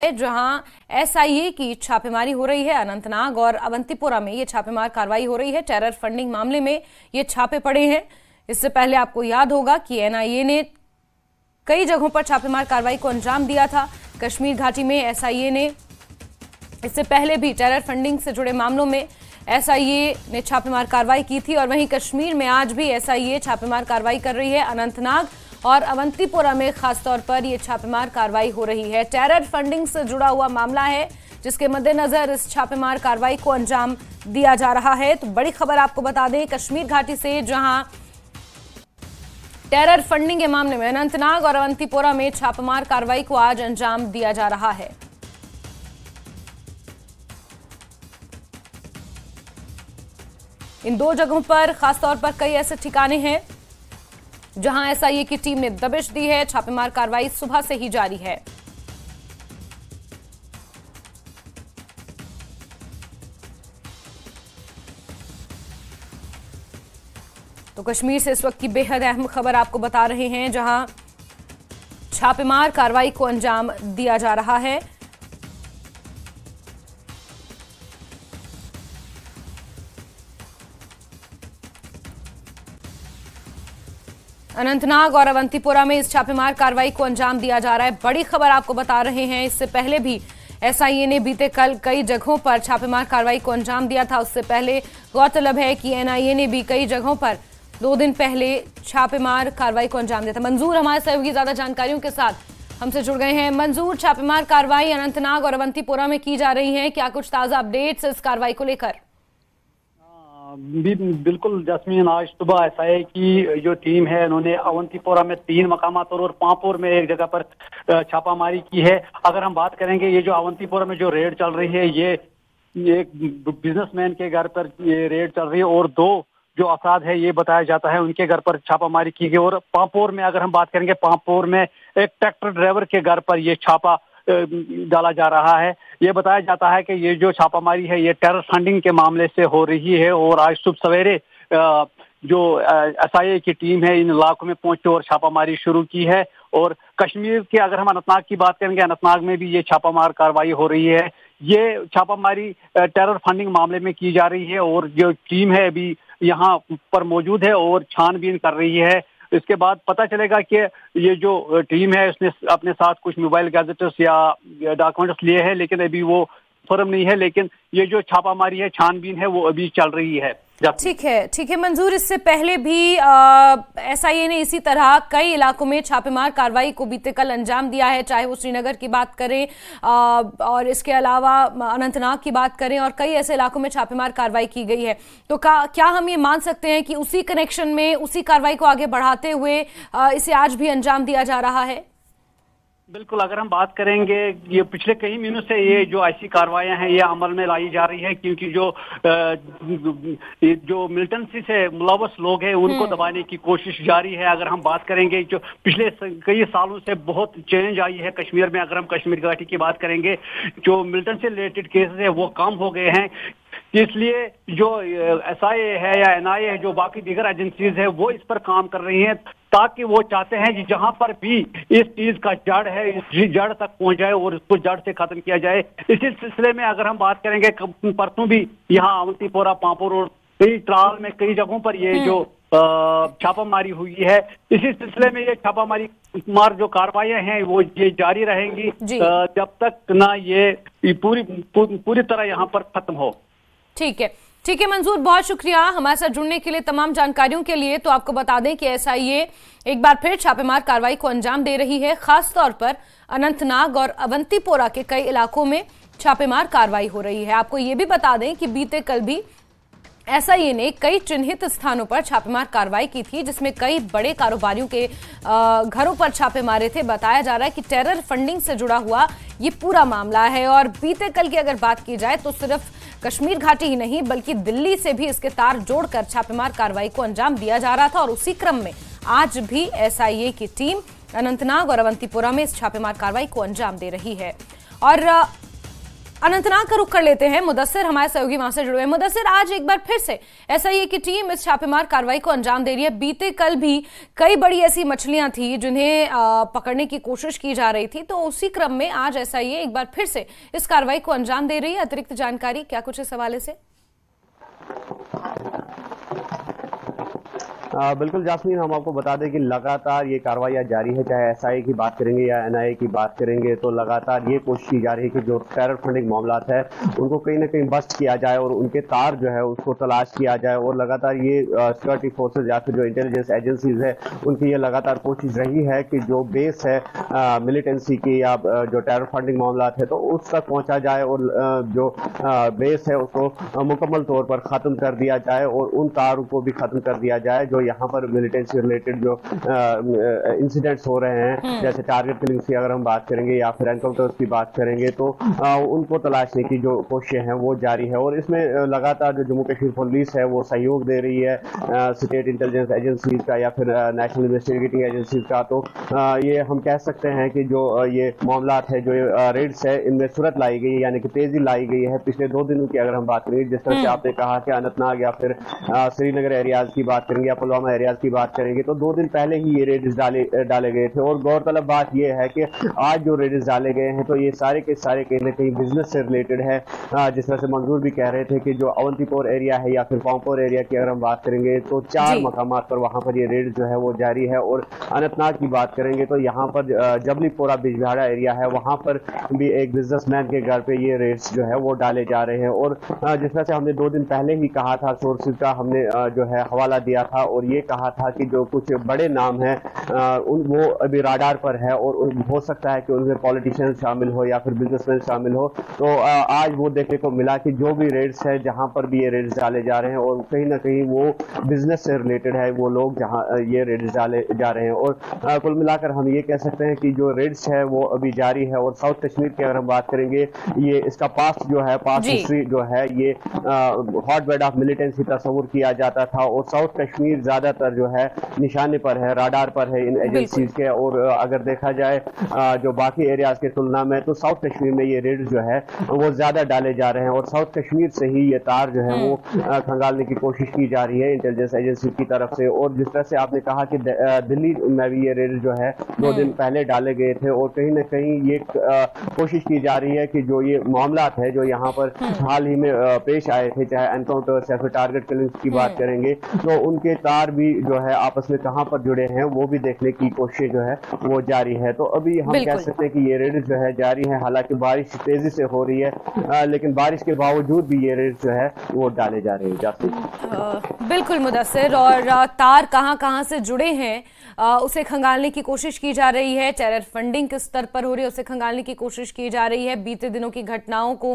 जहां एसआईए की छापेमारी हो रही है। अनंतनाग और अवंतीपोरा में ये छापेमार कार्रवाई हो रही है। टेरर फंडिंग मामले में ये छापे पड़े हैं। इससे पहले आपको याद होगा कि एनआईए ने कई जगहों पर छापेमार कार्रवाई को अंजाम दिया था। कश्मीर घाटी में एसआईए ने इससे पहले भी टेरर फंडिंग से जुड़े मामलों में एसआईए ने छापेमार कार्रवाई की थी और वहीं कश्मीर में आज भी एसआईए छापेमार कार्रवाई कर रही है। अनंतनाग और अवंतीपोरा में खासतौर पर यह छापेमार कार्रवाई हो रही है। टेरर फंडिंग से जुड़ा हुआ मामला है जिसके मद्देनजर इस छापेमार कार्रवाई को अंजाम दिया जा रहा है। तो बड़ी खबर आपको बता दें, कश्मीर घाटी से जहां टेरर फंडिंग के मामले में अनंतनाग और अवंतीपोरा में छापेमार कार्रवाई को आज अंजाम दिया जा रहा है। इन दो जगहों पर खासतौर पर कई ऐसे ठिकाने हैं जहां एसआईए की टीम ने दबिश दी है। छापेमार कार्रवाई सुबह से ही जारी है। तो कश्मीर से इस वक्त की बेहद अहम खबर आपको बता रहे हैं, जहां छापेमार कार्रवाई को अंजाम दिया जा रहा है। अनंतनाग और अवंतीपोरा में इस छापेमार कार्रवाई को अंजाम दिया जा रहा है। बड़ी खबर आपको बता रहे हैं, इससे पहले भी एसआईए ने बीते कल कई जगहों पर छापेमार कार्रवाई को अंजाम दिया था। उससे पहले गौरतलब है कि एनआईए ने भी कई जगहों पर 2 दिन पहले छापेमार कार्रवाई को अंजाम दिया था। मंजूर हमारे सहयोगी ज्यादा जानकारियों के साथ हमसे जुड़ गए हैं। मंजूर, छापेमार कार्रवाई अनंतनाग और अवंतीपोरा में की जा रही है, क्या कुछ ताजा अपडेट्स इस कार्रवाई को लेकर? बिल्कुल जस्मीन, आज सुबह एसआईए की जो टीम है उन्होंने अवंतीपोरा में 3 मकामात और पांपोर में एक जगह पर छापामारी की है। अगर हम बात करेंगे, ये जो अवंतीपोरा में जो रेड चल रही है, ये एक बिजनेसमैन के घर पर ये रेड चल रही है और 2 जो अफराद है ये बताया जाता है उनके घर पर छापामारी की गई। और पांपोर में अगर हम बात करेंगे, पांपोर में एक ट्रैक्टर ड्राइवर के घर पर ये छापा डाला जा रहा है। ये बताया जाता है कि ये जो छापामारी है ये टेरर फंडिंग के मामले से हो रही है और आज सुबह सवेरे जो एसआईए की टीम है इन इलाकों में पहुंची और छापामारी शुरू की है। और कश्मीर के अगर हम अनंतनाग की बात करेंगे, अनंतनाग में भी ये छापामार कार्रवाई हो रही है। ये छापामारी टेरर फंडिंग मामले में की जा रही है और जो टीम है अभी यहाँ पर मौजूद है और छानबीन कर रही है। इसके बाद पता चलेगा कि ये जो टीम है उसने अपने साथ कुछ मोबाइल गैजेट्स या डॉक्यूमेंट्स लिए हैं, लेकिन अभी वो फर्म नहीं है। लेकिन ये जो छापामारी है, छानबीन है, वो अभी चल रही है। ठीक है मंजूर, इससे पहले भी एसआईए ने इसी तरह कई इलाकों में छापेमार कार्रवाई को बीते कल अंजाम दिया है, चाहे वो श्रीनगर की बात करें और इसके अलावा अनंतनाग की बात करें, और कई ऐसे इलाकों में छापेमार कार्रवाई की गई है। तो क्या हम ये मान सकते हैं कि उसी कनेक्शन में उसी कार्रवाई को आगे बढ़ाते हुए इसे आज भी अंजाम दिया जा रहा है? बिल्कुल, अगर हम बात करेंगे, ये पिछले कई महीनों से ये जो ऐसी कार्रवाइयां हैं ये अमल में लाई जा रही है, क्योंकि जो मिलिटेंसी से मुलव्वस लोग हैं उनको दबाने की कोशिश जारी है। अगर हम बात करेंगे, जो पिछले कई सालों से बहुत चेंज आई है कश्मीर में। अगर हम कश्मीर घाटी की बात करेंगे, जो मिलिटेंसी रिलेटेड केसेस है वो कम हो गए हैं। इसलिए जो एसआईए है या एनआईए है, जो बाकी दीगर एजेंसीज है, वो इस पर काम कर रही हैं, ताकि वो चाहते हैं कि जहां पर भी इस चीज का जड़ है, इस जड़ तक पहुंच जाए और इसको जड़ से खत्म किया जाए। इसी सिलसिले में अगर हम बात करेंगे, परसों भी यहाँ अवंतीपोरा, पांपोर और कई ट्राल में कई जगहों पर ये जो छापामारी हुई है। इसी सिलसिले में ये छापामारी जो कार्रवाइयां हैं वो ये जारी रहेंगी जब तक ना ये पूरी तरह यहाँ पर खत्म हो। ठीक है मंजूर, बहुत शुक्रिया हमारे साथ जुड़ने के लिए, तमाम जानकारियों के लिए। तो आपको बता दें कि एसआईए एक बार फिर छापेमार कार्रवाई को अंजाम दे रही है। खासतौर पर अनंतनाग और अवंतीपोरा के कई इलाकों में छापेमार कार्रवाई हो रही है। आपको ये भी बता दें कि बीते कल भी एसआईए ने कई चिन्हित स्थानों पर छापेमार कार्रवाई की थी, जिसमें कई बड़े कारोबारियों के घरों पर छापे मारे थे। बताया जा रहा है कि टेरर फंडिंग से जुड़ा हुआ ये पूरा मामला है। और बीते कल की अगर बात की जाए तो सिर्फ कश्मीर घाटी ही नहीं बल्कि दिल्ली से भी इसके तार जोड़कर छापेमार कार्रवाई को अंजाम दिया जा रहा था। और उसी क्रम में आज भी एसआईए की टीम अनंतनाग और अवंतीपोरा में इस छापेमार कार्रवाई को अंजाम दे रही है। और अनंतनाग का रुख कर लेते हैं। मुदस्सिर हमारे सहयोगी वहां से जुड़े हैं। मुदस्सिर, आज एक बार फिर से एसआईए की टीम इस छापेमार कार्रवाई को अंजाम दे रही है। बीते कल भी कई बड़ी ऐसी मछलियां थी जिन्हें पकड़ने की कोशिश की जा रही थी, तो उसी क्रम में आज एसआईए एक बार फिर से इस कार्रवाई को अंजाम दे रही है। अतिरिक्त जानकारी क्या कुछ इस हवाले से? बिल्कुल जास्मीन, हम आपको बता दें कि लगातार ये कार्रवाइयाँ जारी है। चाहे एसआईए की बात करेंगे या एनआईए की बात करेंगे, तो लगातार ये कोशिश की जा रही है कि जो टेरर फंडिंग मामला है उनको कहीं ना कहीं बस्ट किया जाए और उनके तार जो है उसको तलाश किया जाए। और लगातार ये सिक्योरिटी फोर्सेज या फिर जो इंटेलिजेंस एजेंसीज है उनकी ये लगातार कोशिश रही है कि जो बेस है मिलिटेंसी की या जो टेरर फंडिंग मामला है तो उस तक पहुंचा जाए और जो बेस है उसको मुकम्मल तौर पर ख़त्म कर दिया जाए और उन तारों को भी ख़त्म कर दिया जाए जो यहाँ पर मिलिटेंसी रिलेटेड जो इंसिडेंट्स हो रहे हैं, जैसे टारगेट किलिंग्स की अगर हम बात करेंगे या फिर एनकाउंटर्स की बात करेंगे, तो उनको तलाशने की जो कोशिशें हैं वो जारी है। और इसमें लगातार जो जम्मू कश्मीर पुलिस है वो सहयोग दे रही है स्टेट इंटेलिजेंस एजेंसीज का या फिर नेशनल इन्वेस्टिगेटिंग एजेंसीज का। तो ये हम कह सकते हैं कि जो ये मामला है, जो रेड्स है, इनमें सूरत लाई गई है, यानी कि तेजी लाई गई है पिछले 2 दिनों की अगर हम बात करेंगे। जिस तरह से आपने कहा कि अनंतनाग या फिर श्रीनगर एरियाज की बात करेंगे या पुलवामा एरियाज की बात करेंगे, तो 2 दिन पहले ही ये रेड्स डाले गए थे। और गौरतलब बात यह है कि आज जो रेड्स डाले गए हैं तो ये सारे के सारे कहीं ना कहीं बिजनेस से रिलेटेड है। जिस तरह से मंजूर भी कह रहे थे कि जो अवंतीपोर एरिया है या फिर पांपोर एरिया की अगर हम बात करेंगे तो 4 मकामात पर वहां पर ये रेड जो है वो जारी है। और अनंतनाग की बात करेंगे तो यहाँ पर जबलीपोरा बिजबिहाड़ा एरिया है, वहां पर भी एक बिजनेसमैन के घर पे ये रेड्स जो है वो डाले जा रहे हैं। और जिस तरह से हमने 2 दिन पहले ही कहा था, सोर्सेज का हमने जो है हवाला दिया था और ये कहा था कि जो कुछ बड़े नाम हैं वो अभी राडार पर है और हो सकता है कि उनमें पॉलिटिशियन शामिल हो या फिर बिजनेसमैन शामिल हो। तो आज वो देखने को मिला कि जो भी रेड्स है, जहां पर भी ये रेड्स डाले जा रहे हैं और कहीं ना कहीं वो बिजनेस से रिलेटेड है वो लोग जहां ये रेड्स डाले जा रहे हैं। और कुल मिलाकर हम ये कह सकते हैं कि जो रेड्स है वो अभी जारी है। और साउथ कश्मीर की अगर हम बात करेंगे, ये इसका पास्ट जो है, पास्ट हिस्ट्री जो है, ये हॉटबेड ऑफ मिलिटेंसी तस्वुर किया जाता था और साउथ कश्मीर ज्यादातर जो है निशाने पर है, राडार पर है इन एजेंसीज के। और अगर देखा जाए जो बाकी एरियाज के तुलना में, तो साउथ कश्मीर में ये रेड जो है वो ज्यादा डाले जा रहे हैं और साउथ कश्मीर से ही ये तार जो है वो खंगालने की कोशिश की जा रही है इंटेलिजेंस एजेंसी की तरफ से। और जिस तरह से आपने कहा कि दिल्ली में भी ये रेड जो है 2 दिन पहले डाले गए थे और कहीं ना कहीं ये कोशिश की जा रही है कि जो ये मामला है जो यहाँ पर हाल ही में पेश आए थे, चाहे एनकाउंटर्स या फिर टारगेट किलिंग्स की बात करेंगे, तो उनके तार भी जो है आपस में कहां पर जुड़े हैं वो भी देखने की कोशिश जो है वो जारी है। तो अभी हम कह सकते हैं कि ये रेड जो है जारी है। हालांकि बारिश तेजी से हो रही है, लेकिन बारिश के बावजूद भी ये रेड जो है वो डाले जा रहे हैं। बिल्कुल मुदस्सिर, और तार कहां से जुड़े हैं उसे खंगालने की कोशिश की जा रही है। टेरर फंडिंग किस स्तर पर हो रही है उसे खंगालने की कोशिश की जा रही है। बीते दिनों की घटनाओं को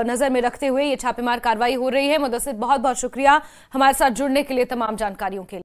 नजर में रखते हुए ये छापेमार कार्रवाई हो रही है। मुदस्सिर, बहुत बहुत शुक्रिया हमारे साथ जुड़ने के लिए, तमाम जानकारियों के लिए।